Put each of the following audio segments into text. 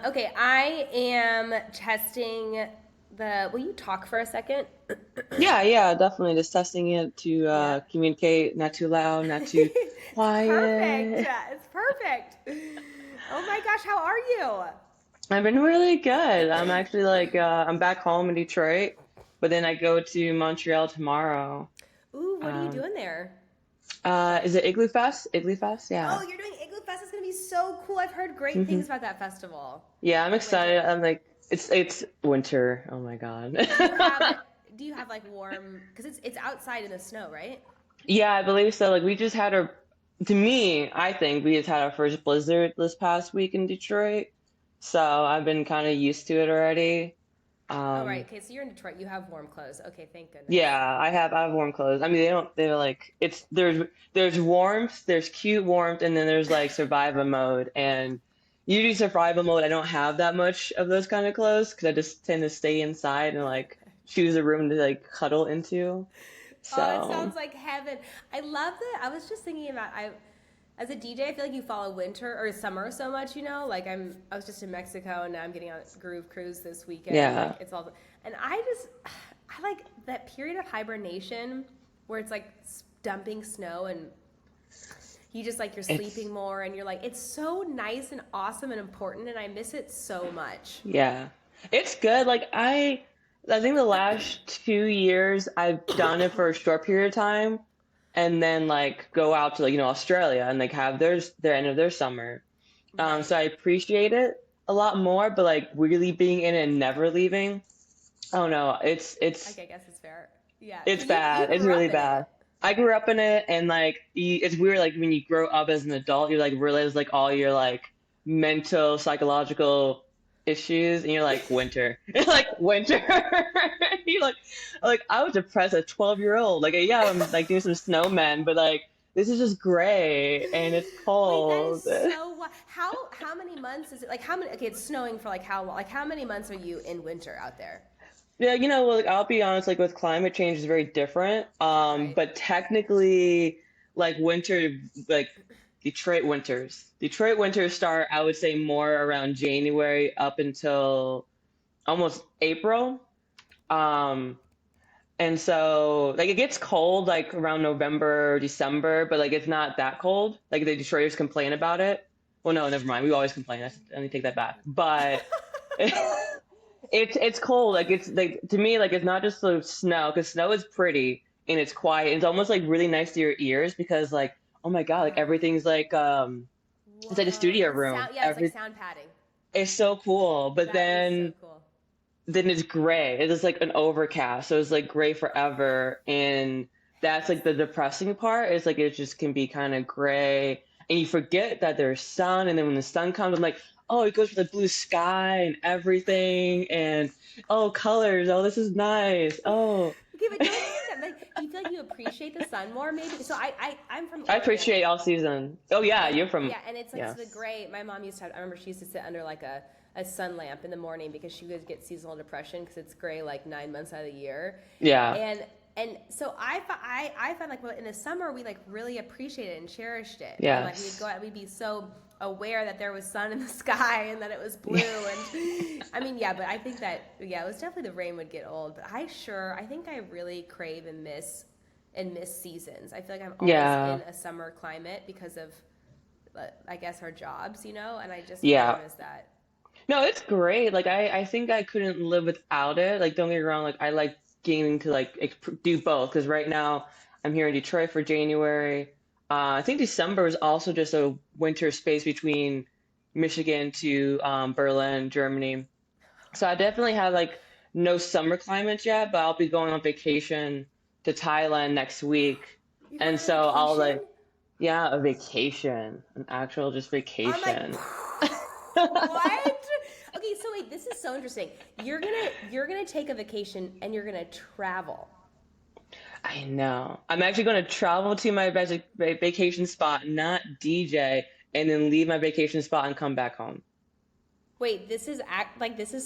Okay, I am testing the. Will you talk for a second? Yeah, definitely. Just testing it to Yeah. communicate, not too loud, not too It's perfect. quiet. It's perfect. Oh my gosh, how are you? I've been really good. I'm actually I'm back home in Detroit, but then I go to Montreal tomorrow. Ooh, what are you Um, doing there? is it Igloo Fest? Igloo Fest? Yeah. Oh, you're doing Igloo Fest. It's gonna be so cool. I've heard great hmm things about that festival Yeah, I'm in the excited. winter. I'm like, it's winter. Oh my God. Do you have do you have like warm? Because it's outside in the snow, right? Yeah, I believe so. Like we just had our, to me, I think we just had our first blizzard this past week in Detroit. So I've been kind of used to it already. Oh right. Um, Okay, so you're in Detroit. You have warm clothes. Okay, thank goodness. yeah, I have warm clothes. I mean, they're like it's there's warmth, there's cute warmth, and then there's like survival mode. And usually survival mode, I don't have that much of those kind of clothes because I just tend to stay inside and like choose a room to like cuddle into. Oh, it So sounds like heaven. I love that. I was just thinking about as a DJ, I feel like you follow winter or summer so much, Like I was just in Mexico and now I'm getting on Groove Cruise this weekend. Like yeah, it's all and I like that period of hibernation where it's like dumping snow and you just like you're it's sleeping more and you're like it's so nice and awesome and important and I miss it so much. yeah, it's good. I think the last 2 years I've done it for a short period of time, and then like go out to Australia and like have their end of their summer. So Right. I appreciate it a lot more, but like really being in it and never leaving, I don't know. Like I guess it's fair. Yeah. So It's you bad. It's grew up really in it. bad. I grew up in it, and like it's weird. Like when you grow up as an adult, you like realize like all your like mental, psychological issues, and you're like winter. You're like winter. You like I was depressed at 12-year old. Like yeah, I'm like doing some snowmen, but like this is just gray and it's Wait, that is cold. so. How many months is it? Like how many? Okay, it's snowing for like how long? Like how many months are you in winter out there? Yeah, like I'll be honest, like with climate change is very different. Right. But technically, like winter, like Detroit winters start, I would say more around January up until almost April. Um, and so like it gets cold like around November, December, but like it's not that cold. Like the Detroiters complain about it. Well, no, never mind. We always complain. Let me take that back. But it's cold. Like it's like to me, like it's not just the snow because snow is pretty and it's quiet. It's almost like really nice to your ears because like oh my God, like Whoa. everything's like it's like a Whoa. studio The room. sound. Yeah, it's like sound padding. It's so cool. But That is so cool. then it's gray. It is like an overcast, so it's like gray forever. And that's Hates like the that. depressing part. Is like it just can be kind of gray, and you forget that there's sun. And then when the sun comes, I'm like, oh, it goes for the blue sky and everything, and oh, colors. Oh, this is nice. Oh, Okay, but don't you think that like do you feel like you appreciate the sun more maybe? So I'm from I Oregon. appreciate all season. Oh yeah, And you're from yeah, and it's like so the yes. gray. My mom used to have. I remember she used to sit under like a sun lamp in the morning because she would get seasonal depression because it's gray like 9 months out of the year, Yeah. and so I found like well in the summer we like really appreciated it and cherished it and like we'd go Yes. out we'd be so aware that there was sun in the sky and that it was blue and I mean yeah but I think that yeah it was definitely the rain would get old but I think I really crave and miss seasons. I feel like I'm always in Yeah. a summer climate because of I guess our jobs, and I just really Yeah. miss that. No, it's great. Like I think I couldn't live without it. Like don't get me wrong, like I like getting to like do both because right now I'm here in Detroit for January. I think December is also just a winter space between Michigan to Berlin, Germany. So I definitely have like no summer climate yet, but I'll be going on vacation to Thailand next week. You going And on so I'll vacation? like, yeah, a vacation, an actual just I'm like, vacation. what? Okay, so wait, this is so interesting. You're gonna take a vacation and you're gonna travel. I know. I'm actually going to travel to my vacation spot, not DJ, and then leave my vacation spot and come back home. Wait, this is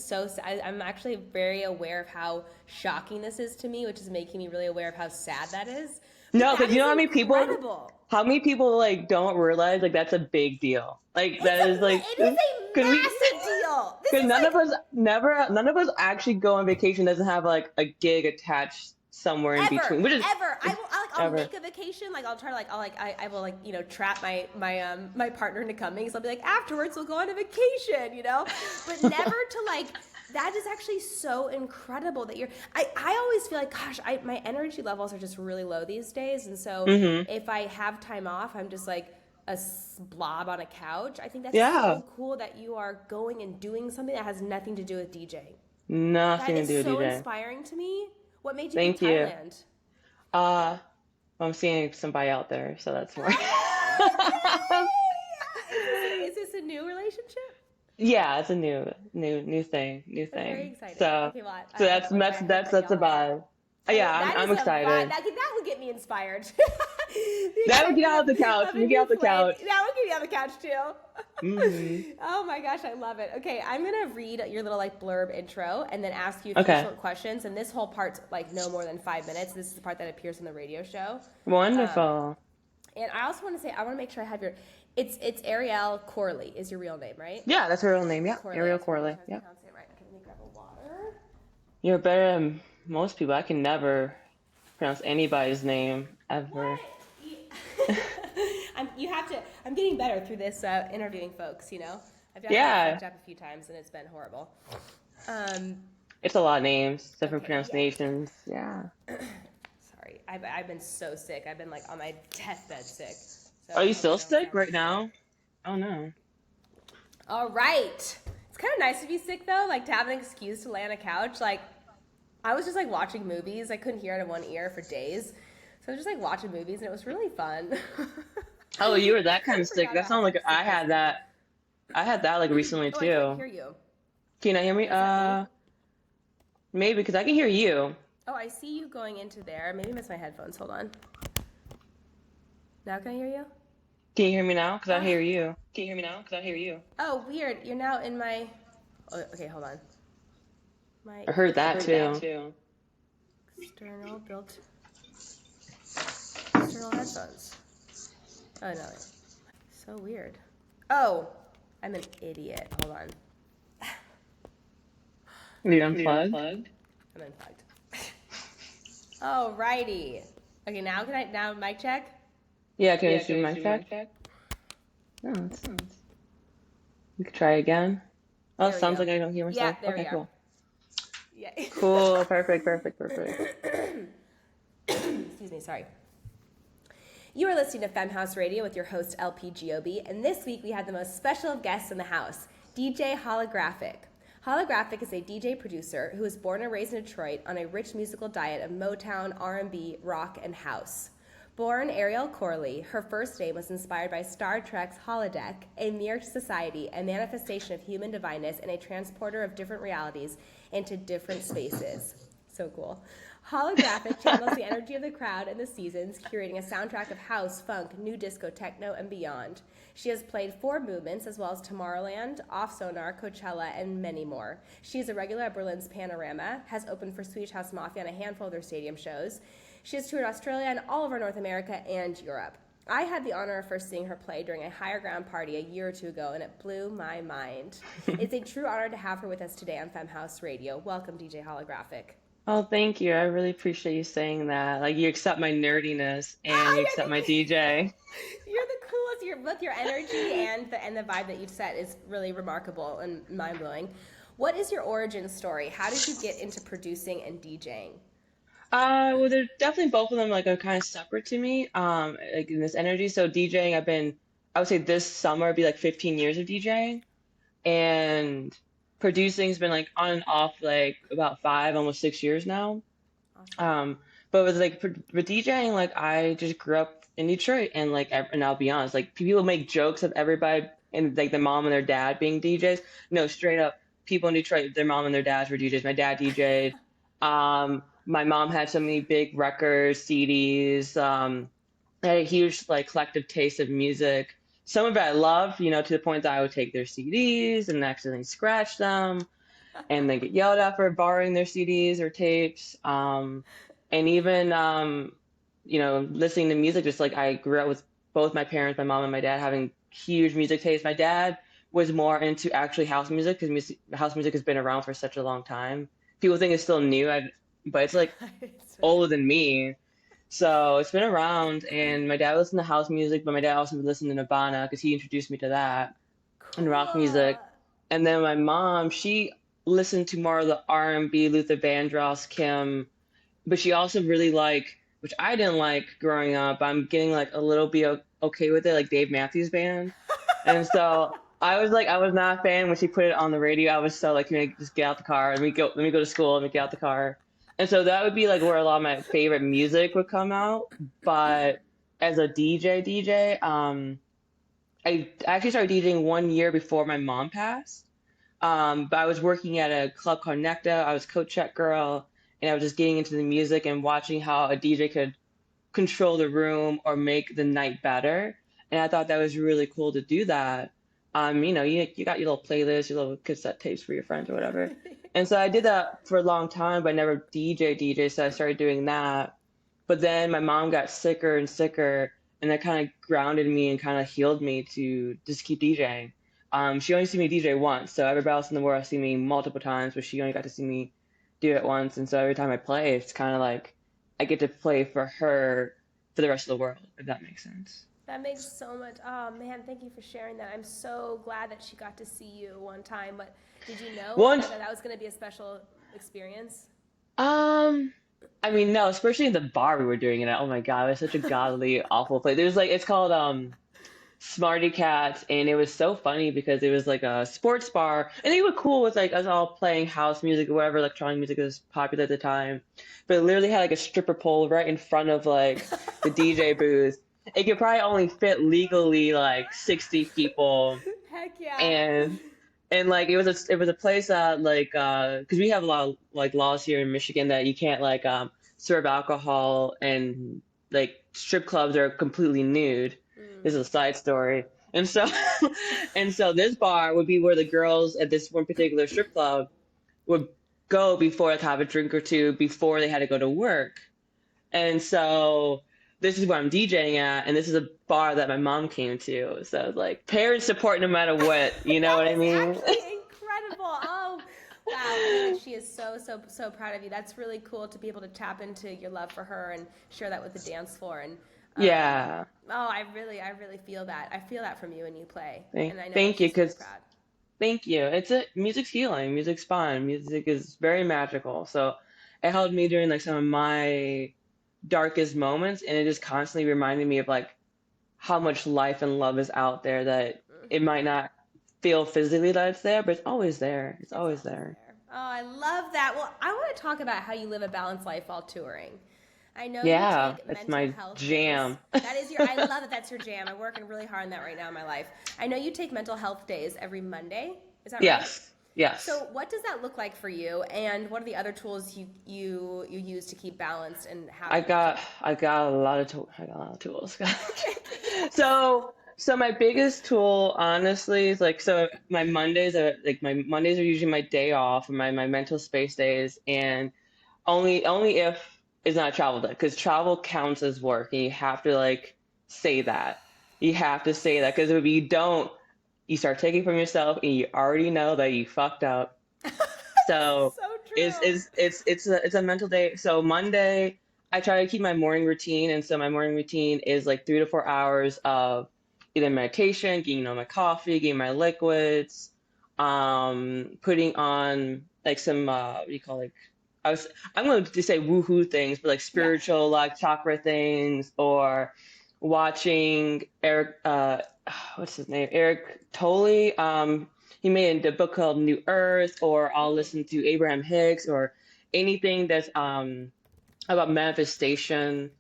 so. I'm actually very aware of how shocking this is to me, which is making me really aware of how sad that is. But No, that because you is know incredible. how many people like don't realize like that's a big deal. Like that is like, It is a could we? massive deal. incredible. This Because is like none of us actually go on vacation doesn't have like a gig attached somewhere in ever, between, which is ever. I'll ever. make a vacation. Like I'll try to I will like trap my partner into coming. So I'll be like afterwards we'll go on a vacation. But never to like. That is actually so incredible that I always feel like, gosh, my energy levels are just really low these days. And so Hmm. if I have time off, I'm just like a blob on a couch. I think that's Yeah, so cool that you are going and doing something that has nothing to do with DJing. That nothing to is do with so DJ. inspiring to me. What made you pick Thank you. Thailand? Uh, I'm seeing somebody out there, so that's more. Yay! Is this a new relationship? Yeah, it's a new new That's very thing. exciting. So, Okay, well, so I'm very hyped that that's a y'all are. vibe. Yeah, That I'm is a vibe. excited. That would get me inspired. The That would get idea out of the couch. of a We get new out the flame. couch. That would get me on the couch Hmm. too. Oh my gosh, I love it. Okay, I'm gonna read your little like blurb intro and then ask you a few Okay. short questions. And this whole part's like no more than 5 minutes. This is the part that appears on the radio show. Um, Wonderful. and I also want to say I want to make sure I have your. It's Ariel Corley is your real name, right? Yeah, that's her real name. Yeah, Corley. I Ariel just want to make Corley. sure I Yeah. pronounce it right. Okay, let me grab a water. You're better than most people. I can never pronounce anybody's name ever. What? You have to. I'm getting better through this interviewing folks. I've definitely Yeah, fucked up a few times and it's been horrible. Um, it's a lot of names, different okay, yeah. pronunciations. Yeah. Sorry, I've been so sick. I've been like on my deathbed sick. So Are I you hope I still don't sick sound right too sick. now? Oh no. All right. It's kind of nice to be sick though, like to have an excuse to lay on a couch. Like I was just like watching movies. I couldn't hear out of one ear for days. So I was just like watching movies and it was really fun. Oh, you were that kind I of sick. forgot That about how sounds like much sick I was gonna be. I had that like recently Oh, I can't too. hear you. Can you not hear me? Is that me? Maybe because I can hear you. Oh, I see you going into there. Maybe I missed my headphones. Hold on. Now can I hear you? Can you hear me now? Because I Ah. hear you. Oh, weird. You're now in my. Oh, okay, hold on. My I heard that too. external built external headphones. Oh no, so weird. Oh, I'm an idiot. Hold on. You unplugged? I'm unplugged. Alrighty. Okay, now mic check? Yeah, can you see my check? No, we could try again. Oh, There we sounds go. like I don't hear Yeah, myself. there we Okay, are. cool. Yeah. Cool. Perfect. Excuse me, sorry. You are listening to Femme House Radio with your host LP Giobbi, and this week we have the most special of guests in the house, DJ Holographic. Holographic is a DJ producer who was born and raised in Detroit on a rich musical diet of Motown, R&B, rock, and house. Born Ariel Corley, her first name was inspired by Star Trek's holodeck, a mirror to society, a manifestation of human divineness, and a transporter of different realities into different spaces. So cool. Holographic channels the energy of the crowd and the seasons, curating a soundtrack of house, funk, new disco, techno, and beyond. She has played 4 movements, as well as Tomorrowland, Off Sonar, Coachella, and many more. She is a regular at Berlin's Panorama, has opened for Swedish House Mafia on a handful of their stadium shows. She has toured Australia and all over North America and Europe. I had the honor of first seeing her play during a Higher Ground party a year or two ago, and it blew my mind. It's a true honor to have her with us today on Femme House Radio. Welcome, DJ Holographic. Oh, thank you. I really appreciate you saying that. Like you accept my nerdiness and Ah, you accept my DJ. you're the coolest. Both your energy and the vibe that you've set is really remarkable and mind blowing. What is your origin story? How did you get into producing and DJing? Well, they're definitely both of them like are kind of separate to me. Like in this energy. So DJing, I would say this summer would be like 15 years of DJing, and producing's been like on and off like about 5, almost 6 years now. Awesome. But with like with DJing, like I just grew up in Detroit, and like and I'll be honest, like people make jokes of everybody and like their mom and their dad being DJs. No, straight up, people in Detroit, their mom and their dads were DJs. My dad DJ'd. My mom had so many big records, CDs. I had a huge like collective taste of music. Some of it I loved, to the point that I would take their CDs and accidentally scratch them and then get yelled at for borrowing their CDs or tapes. And even, listening to music, just like I grew up with both my parents, my mom and my dad having huge music taste. My dad was more into actually house music because house music has been around for such a long time. People think it's still new, but it's like It's really older than me. So it's been around, and my dad listened to house music, but my dad also listened to Nirvana because he introduced me to that and rock cool. music. And then my mom, she listened to more of the R&B, Luther Vandross, Kim, but she also really which I didn't like growing up. I'm getting like a little bit okay with it, like Dave Matthews Band. And so I was not a fan when she put it on the radio. I was so like, can I just get out the car? Let me go to school. Let me get out the car. And so that would be like where a lot of my favorite music would come out. But as a DJ, I actually started DJing 1 year before my mom passed. But I was working at a club called Necta. I was coach check girl, and I was just getting into the music and watching how a DJ could control the room or make the night better. And I thought that was really cool to do that. You got your little playlist, your little cassette tapes for your friends or whatever. And so I did that for a long time, but I never DJ, so I started doing that. But then my mom got sicker and sicker, and that kind of grounded me and kind of healed me to just keep DJing. She only see me DJ once, so everybody else in the world see me multiple times, but she only got to see me do it once. And so every time I play, it's kind of like I get to play for her for the rest of the world, if that makes sense. That makes so much. Oh man, thank you for sharing that. I'm so glad that she got to see you one time. But did you know One, that that was going to be a special experience? um, I mean, no, especially in the bar we were doing it at. Oh my God, it was such a godly, awful place. There's like, it's called Smarty Cats, and it was so funny because it was like a sports bar, and they were cool with like us all playing house music or whatever electronic music was popular at the time. But it literally had like a stripper pole right in front of like the DJ booth. It could probably only fit legally like 60 people, Heck yeah. and like it was a place that like because we have a lot of like laws here in Michigan that you can't like serve alcohol, and like strip clubs are completely nude. This is a side story. And so and so this bar would be where the girls at this one particular strip club would go before to have a drink or two before they had to go to work. And so this is where I'm DJing at, and this is a bar that my mom came to. So like parents support no matter what, you know That what I is mean? actually incredible. Oh, wow. I mean, she is so proud of you. That's really cool to be able to tap into your love for her and share that with the dance floor. And Yeah. oh, I really feel that. I feel that from you when you play, and I know that Thank you, she's really because proud. thank you. Music's healing, music's fun, music is very magical. So it helped me during like some of my darkest moments, and it just constantly reminded me of like how much life and love is out there, that it might not feel physically that it's there, but it's always there. It's It's always always there. there. Oh, I love that. Well, I want to talk about how you live a balanced life while touring. I know you Yeah, take it's mental my health days. jam. That is your, I love that that's your jam. I'm working really hard on that right now in my life. I know you take mental health days every Monday. Is that right? Yes, yes. So, what does that look like for you, and what are the other tools you use to keep balanced and happy? I got a lot of tools. So my biggest tool, honestly, is like my Mondays are usually my day off, my mental space days, and only if it's not a travel day, because travel counts as work, and you have to like say that. You have to say that, because if you don't, you start taking from yourself, and you already know that you fucked up. So So true. it's a mental day. So Monday, I try to keep my morning routine, and so my morning routine is like 3 to 4 hours of either meditation, getting on my coffee, getting my liquids, putting on like some what do you call, like I'm going to say woohoo things, but like Yeah. spiritual, like chakra things, or watching Eric, what's his name? Eric Tolle. He made a book called New Earth, or I'll Ooh. listen to Abraham Hicks, or anything that's about manifestation.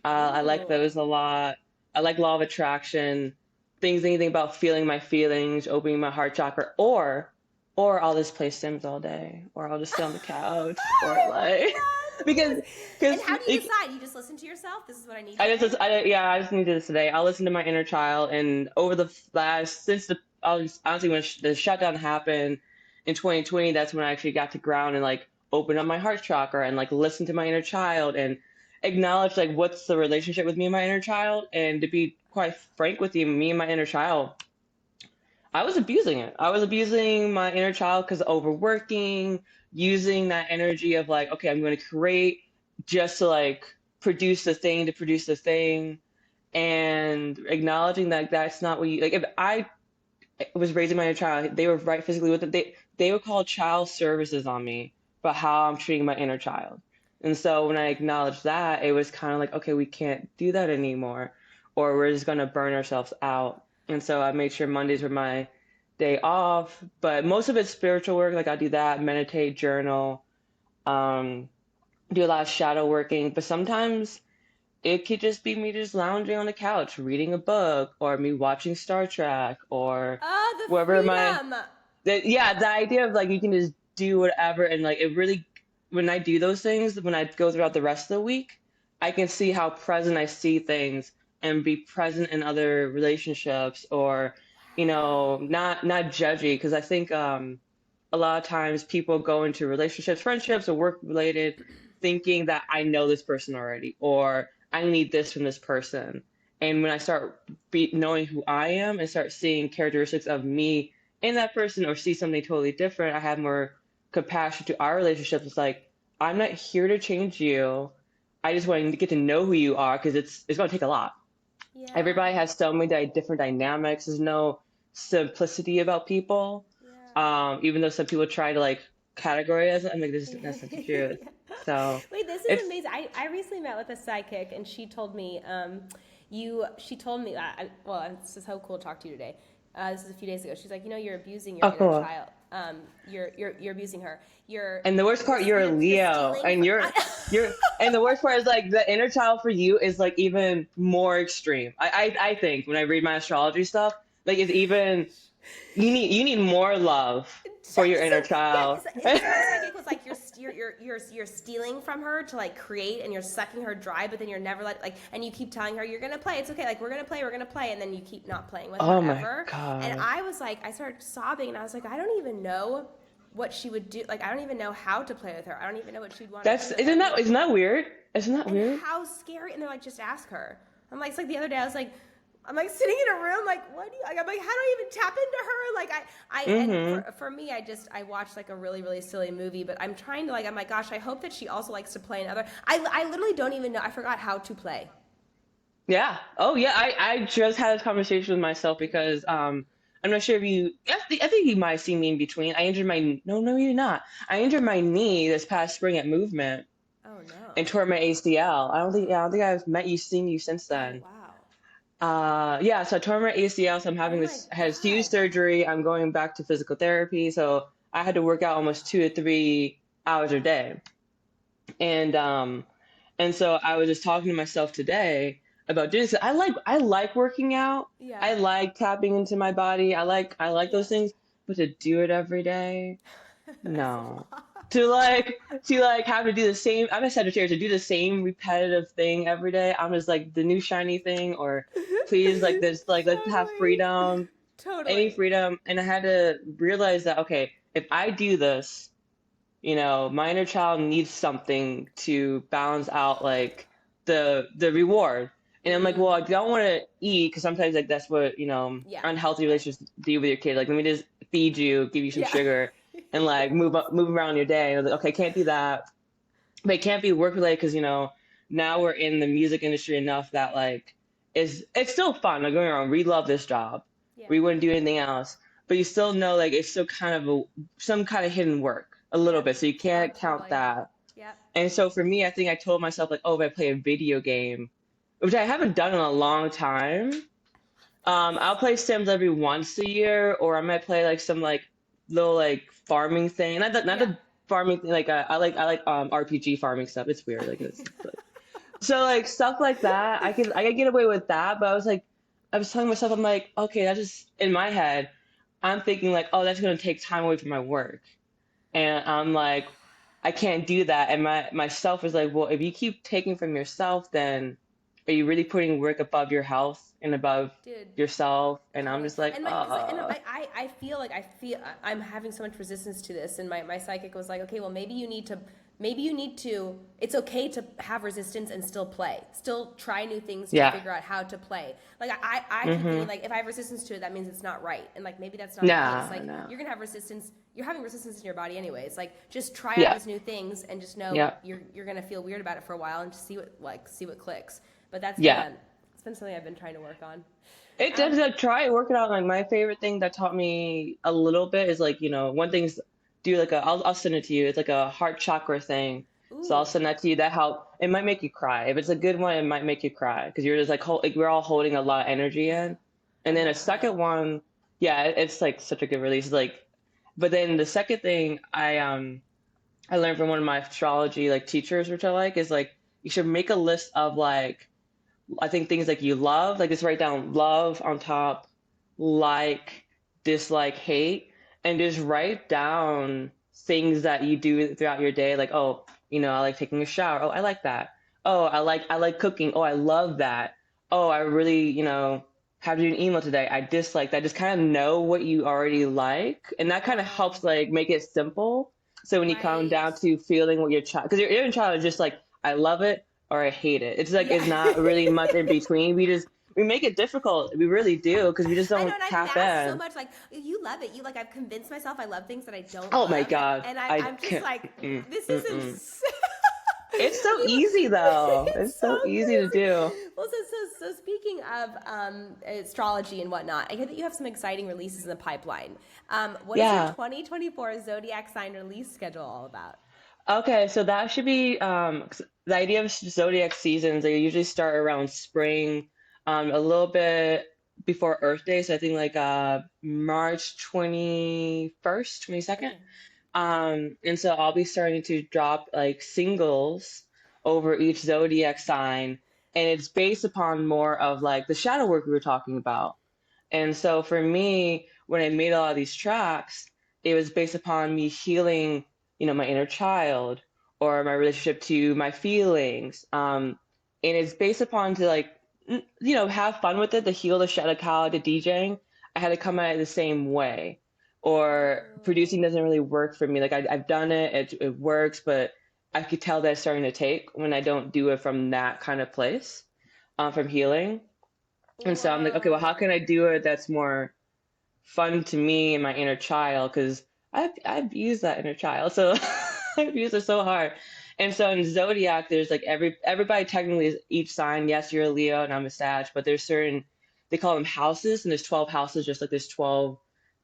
I like Ooh. those a lot. I like law of attraction, anything about feeling my feelings, opening my heart chakra, or I'll just play Sims all day, or I'll just sit on the couch, or I like love because this. And how do you it, decide? You just listen to yourself. This is what I need I today. just yeah, I just need to this today. I'll listen to my inner child, and over the last since the I was honestly when the shutdown happened in 2020, that's when I actually got to ground and like open up my heart chakra and like listen to my inner child and acknowledge like what's the relationship with me and my inner child. And to be quite frank with you, me and my inner child, I was abusing it. I was abusing my inner child because overworking, using that energy of like, okay, I'm going to create just to like produce the thing to produce the thing, and acknowledging that that's not what you like. If I was raising my inner child, they were right physically with it. They would call child services on me about how I'm treating my inner child. And so when I acknowledged that, it was kind of like, okay, we can't do that anymore, or we're just gonna burn ourselves out. And so I made sure Mondays were my day off, but most of it's spiritual work. Like I do that, meditate, journal, um, do a lot of shadow working. But sometimes it could just be me just lounging on the couch, reading a book, or me watching Star Trek, or Oh, the wherever my freedom. yeah, the idea of like you can just do whatever, and like it really, when I do those things, when I go throughout the rest of the week, I can see how present I see things and be present in other relationships, or not judgy, because I think a lot of times people go into relationships, friendships, or work related thinking that I know this person already, or I need this from this person. And when I start knowing who I am and start seeing characteristics of me in that person, or see something totally different, I have more compassion to our relationships. It's like, I'm not here to change you. I just want to get to know who you are, because it's going to take a lot. Yeah. Everybody has so many different dynamics. There's no simplicity about people. Yeah. Even though some people try to like categorize it, I'm like, that's not the truth. Yeah. So Wait, this is it's amazing. I recently met with a psychic, and she told me, she told me, well, this is so cool to talk to you today. This is a few days ago. She's like, you're abusing your oh inner cool. child. You're abusing her. And the worst part, you're a You're Leo, stealing and from. and the worst part is like the inner child for you is like even more extreme. I think when I read my astrology stuff, like it's even you need more love So, for your so inner yeah, child. because my psychic was like you're stealing from her to like create, and you're sucking her dry, but then you're never and you keep telling her you're gonna play, it's okay, like we're gonna play, and then you keep not playing with her Oh my ever. And God. I was like, I started sobbing, and I was like, I don't even know what she would do. Like I don't even know how to play with her. I don't even know what she'd want to That's do. And I'm like, isn't that weird? Isn't that and weird? how scary. And they're like, just ask her. I'm like, it's like the other day I was like, I'm like sitting in a room like, what do you, like, I'm like, how do I even tap into her? Like and Mm-hmm. for me, I watched like a really, really silly movie, but I'm trying to like, I'm like, gosh, I hope that she also likes to play in other, I literally don't even know. I forgot how to play. Yeah. Oh yeah. I just had this conversation with myself because I'm not sure if you I think you might have seen me in between. I injured my no, you're not. I injured my knee this past spring at movement Oh and no. tore my ACL. I don't think I've met you, seen you since Oh then. wow. Yeah, so I tore my ACL, so I'm Oh having my this, I had this huge God. surgery. I'm going back to physical therapy, so I had to work out almost 2 to 3 hours a day. And so I was just talking to myself today about doing this. I like working out. Yeah. I like tapping into my body. I like Yeah. those things, but to do it every day, That's a no. lot. To have to do the same, I'm a Sagittarius, to do the same repetitive thing every day. I'm just like the new shiny thing, or please, like this, like let's have Totally. freedom, any Totally. freedom. And I had to realize that, okay, if I do this, my inner child needs something to balance out like the reward. And I'm like, well, I Mm. don't want to eat, because sometimes like that's what, Yeah. unhealthy relationships do with your kid. Like, let me just feed you, give you some Yeah. sugar, and like move around your day. And I was like, okay, can't do that. But it can't be work related, because now we're in the music industry enough that like it's still fun. Like, going around, we love this job. Yeah. We wouldn't do anything else. But you still know like it's still kind of some kind of hidden work a little Yep. bit. So you Oh, can't count totally. that. Yep. And so for me, I think I told myself like, oh, if I play a video game, which I haven't done in a long time, I'll play Sims every once a year, or I might play like some like little like farming thing. Not Yeah. the farming thing. Like I like RPG farming stuff. It's weird. Like it's so like stuff like that. I could get away with that. But I was telling myself, I'm like, okay, that's just in my head. I'm thinking like, oh, that's gonna take time away from my work, and I'm like, I can't do that. And my myself is like, well, if you keep taking from yourself, then are you really putting work above your health and above Dude, yourself? And I'm totally. just like, And my, cause like, and I feel like I'm having so much resistance to this. And my psychic was like, okay, well, maybe you need to, it's okay to have resistance and still play, still try new things to yeah. figure out how to play. Like, I keep thinking, Mm-hmm. like, if I have resistance to it, that means it's not right. And like, maybe that's not the case. No, Like, no. you're going to have resistance. You're having resistance in your body anyways. Like, just try out Yeah. these new things and just know Yeah. you're going to feel weird about it for a while and just see what clicks. But Yeah. it's been something I've been trying to work on. It Um, does like try working out. Like my favorite thing that taught me a little bit is like, one thing's do like I'll send it to you. It's like a heart chakra thing. So I'll ooh. send that to you. That help. It might make you cry. If it's a good one, it might make you cry because you're just like we're all holding a lot of energy in. And I'm then a not second crying. one, yeah, it's like such a good release. Like, but then the second thing I learned from one of my astrology like teachers, which I like, is like you should make a list of like I think things like you love, like just write down love on top, like, dislike, hate, and just write down things that you do throughout your day. Like, oh, I like taking a shower. Oh, I like that. Oh, I like cooking. Oh, I love that. Oh, I really, have to do an email today. I dislike that. Just kind of know what you already like, and that kind of Whoa. helps like make it simple. So when you come Right. down to feeling what your child, because your inner child is just like, I love it or I hate it. It's like Yeah. it's not really much in between. We make it difficult. We really do because we just I know, don't and I've tap masked so in. much. Like, you love it. You like, I've convinced myself I love things that I don't Oh my love, God. and I I'm just can't. like, Mm-mm, this is mm-mm. insane. It's so People, easy though. it's It's so so easy to do. crazy. Well, so speaking of astrology and whatnot, I hear that you have some exciting releases in the pipeline. What is your Yeah. 2024 zodiac sign release schedule all about? Okay, so that should be 'cause the idea of zodiac seasons. They usually start around spring, a little bit before Earth Day. So I think like March 21st, 22nd. Okay. And so I'll be starting to drop like singles over each zodiac sign, and it's based upon more of like the shadow work we were talking about. And so for me, when I made a lot of these tracks, it was based upon me healing, my inner child or my relationship to my feelings. And it's based upon to like, have fun with it, to heal the shadow cow, to DJing. I had to come at it the same way. Or producing Oh, doesn't really work for me. Like I've done it, it works, but I could tell that it's starting to take when I don't do it from that kind of place, from healing. And so I'm like, okay, well, how whoa. can I do it that's more fun to me and my inner child? Because I've used that inner child, so I've used it so hard. And so in zodiac, there's like everybody technically is each sign. Yes, you're a Leo and I'm a Sag, but there's certain they call them houses, and there's 12 houses, just like there's 12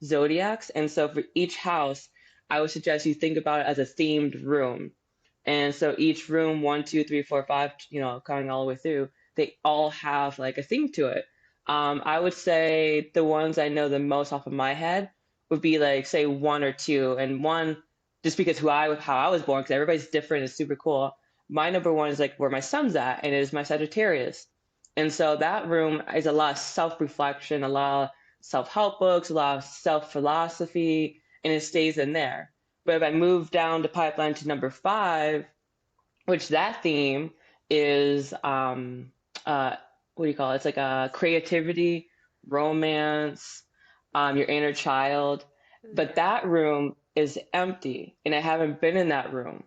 zodiacs. And so for each house, I would suggest you think about it as a themed room. And so each room, one, two, three, four, five, counting all the way through, they all have like a theme to it. I would say the ones I know the most off of my head would be like, say, one or two. And one, just because how I was born, because everybody's different, is super cool. My number one is like where my son's at, and it is my Sagittarius. And so that room is a lot of self-reflection, a lot of self-help books, a lot of self-philosophy, and it stays in there. But if I move down the pipeline to number five, which that theme is uh what do you call it? It's like creativity, romance, your inner child. Ooh, But yeah. that room is empty, and I haven't been in that room.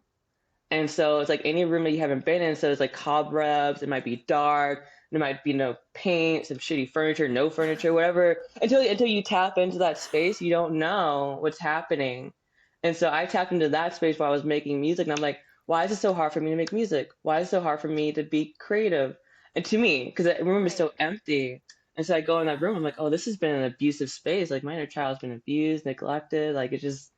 And so it's like any room that you haven't been in. So there's like cobwebs, it might be dark, there might be no paint, some shitty furniture, no furniture, whatever. Until you tap into that space, you don't know what's happening. And so I tapped into that space while I was making music, and I'm like, why is it so hard for me to make music? Why is it so hard for me to be creative? And to me, because the room is Right. so empty. And so I go in that room, Yeah. I'm like, oh, this has been an abusive space. Like my inner child's been abused, neglected. Like it just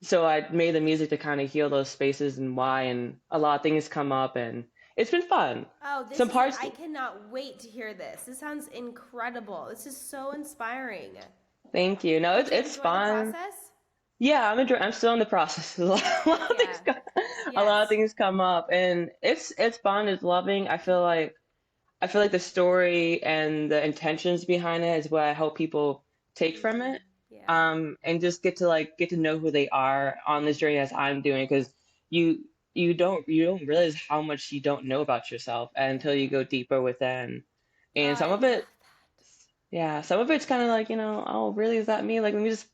so I made the music to kind of heal those spaces and why, and a lot of things come up, and it's been fun. Oh, Some parts, I cannot wait to hear this. This sounds incredible. This is so inspiring. thank you. No, Did you it's enjoy the fun. process? Yeah, I'm still in the process. A lot of things Yeah. a lot of Yes. things come up, and it's fun. It's loving. I feel like the story and the intentions behind it is what I hope people take from Mm, it. yeah. And just get to know who they are on this journey as I'm doing, because you you don't realize how much you don't know about yourself until you go deeper within. Oh, And I some of love it, yeah, some of it's kind of like, oh, really, is that me? Like, let me just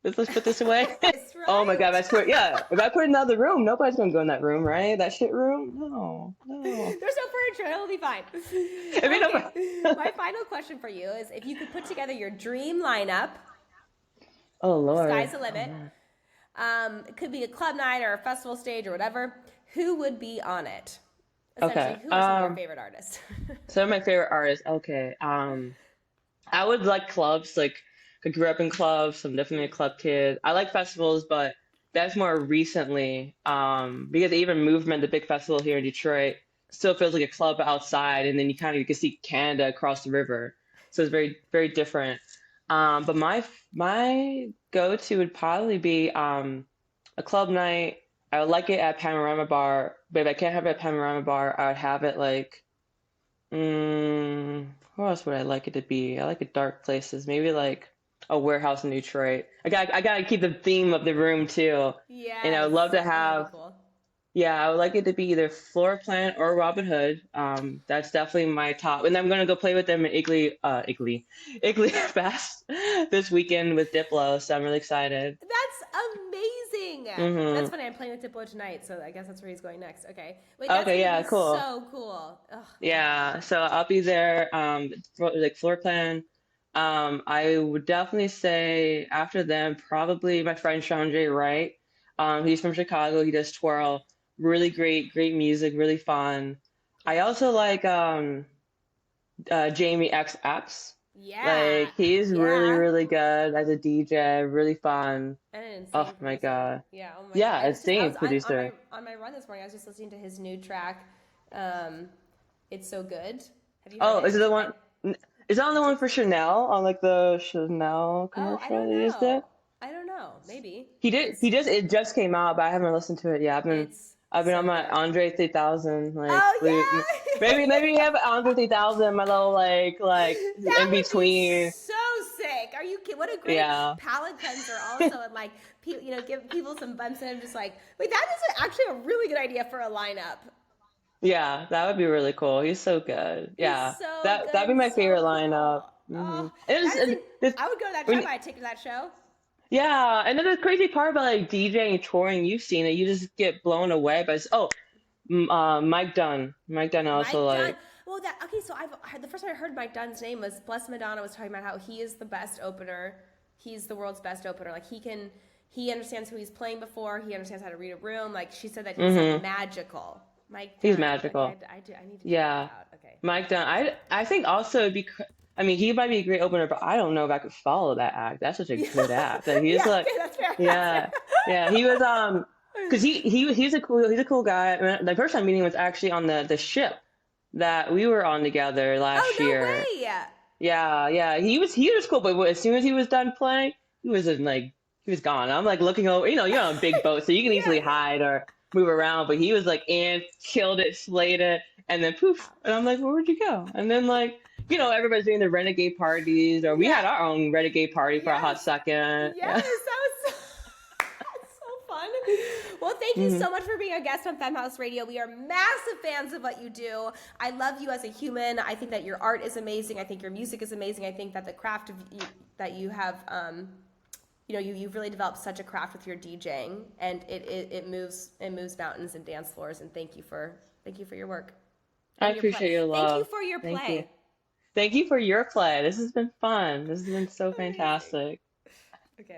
let's put this away. that. That's Oh my God, right. I swear, yeah. If I put it in another room, nobody's gonna go in that room, right? That shit room? No, no. There's no furniture. It'll be fine. I mean, Okay. My final question for you is if you could put together your dream lineup, oh Lord. sky's the Oh limit. man. It could be a club night or a festival stage or whatever. Who would be on it? Okay. Essentially, who are some of your favorite artists? Some of my favorite artists. Okay. I would like clubs. Like, I grew up in clubs. So I'm definitely a club kid. I like festivals, but that's more recently. Because even Movement, the big festival here in Detroit, still feels like a club outside, and then you can see Canada across the river. So it's very, very different. But my go-to would probably be a club night. I would like it at Panorama Bar, but if I can't have it at Panorama Bar, I would have it like. Where else would I like it to be? I like it dark places. Maybe like a warehouse in Detroit. I gotta keep the theme of the room too. And I Yes, would love to I think that'd be have, cool. yeah, I would like it to be either Floor Plan or Robin Hood. That's definitely my top. And I'm gonna go play with them in Iggly Fest this weekend with Diplo. So I'm really excited. That's amazing. That's Mm-hmm. funny. I'm playing with Diplo tonight, so I guess that's where he's going next. Okay. Wait, that's Okay, gonna yeah, be cool. so cool. Oh God. Yeah, so I'll be there. Like Floor Plan. I would definitely say after them, probably my friend Sean J. Wright. He's from Chicago. He does twirl. Really great, great music, really fun. I Yes. also like Jamie XX. Yeah. Like he's really, Yeah. really good as a DJ, really fun. And an Oh insane my producer. God. Yeah. Oh my God. Yeah, I was just I insane was on my producer. run this morning. I was just listening to his new track. Um, it's so good. Have you heard Oh, it? is it the one? Is that on the one It's for so good. Chanel on like the Chanel Oh, I commercial don't they just did? know. I don't know. Maybe He did. it's It just came out, but I haven't listened to it yet. it's I've been on so my good. Andre 3000. Like, Oh maybe yeah. have Andre 3000. My little like That in would be between. so sick. Are you kidding? What a great Yeah, palate cleanser, also, and like, give people some bumps. And I'm just like, wait, that is actually a really good idea for a lineup. yeah, that would be really cool. He's so good. He's Yeah, so that'd good be and my so favorite lineup. cool. Hmm. Oh, And that it's, is. and this I would go to that. Try when buy a ticket to that show. yeah, and then the crazy part about like DJing and touring, you've seen it. You just get blown away by Mike Dunn. Mike Dunn also Mike Dunn. like. Well, that okay. So I've heard, the first time I heard Mike Dunn's name was Bless Madonna was talking about how he is the best opener. He's the world's best opener. Like he understands who he's playing before. He understands how to read a room. Like she said that he's like Hmm. magical. Mike He's Dunn. Okay, magical. I need to check that Yeah. out. Okay, Mike Dunn. I think also I mean, he might be a great opener, but I don't know if I could follow that act. That's such a yeah, good act. Like he's yeah. like, Okay, that's fair. That's fair. yeah, yeah. He was because he's a cool guy. I mean, the first time meeting was actually on the ship that we were on together Oh last no year. way. Yeah, yeah. He was cool, but as soon as he was done playing, he was in, like he was gone. I'm like looking over. You're on a big boat, so you can Yeah, easily yeah. hide or move around. But he was like in, killed it, slayed it, and then poof. And I'm like, where'd you go? And then like everybody's doing the renegade parties, or we Yeah. had our own renegade party for a hot Yes. second. Yes. Yeah. That was that's so fun. Well, thank you Hmm. so much for being a guest on Femme House Radio. We are massive fans of what you do. I love you as a human. I think that your art is amazing. I think your music is amazing. I think that the craft of you, that you have, you've really developed such a craft with your DJing, and it moves mountains and dance floors. And thank you for your work I and your play. appreciate your Thank you love. for your Thank you. play. Thank you for your play. This has been fun. This has been so Amazing. fantastic. Okay.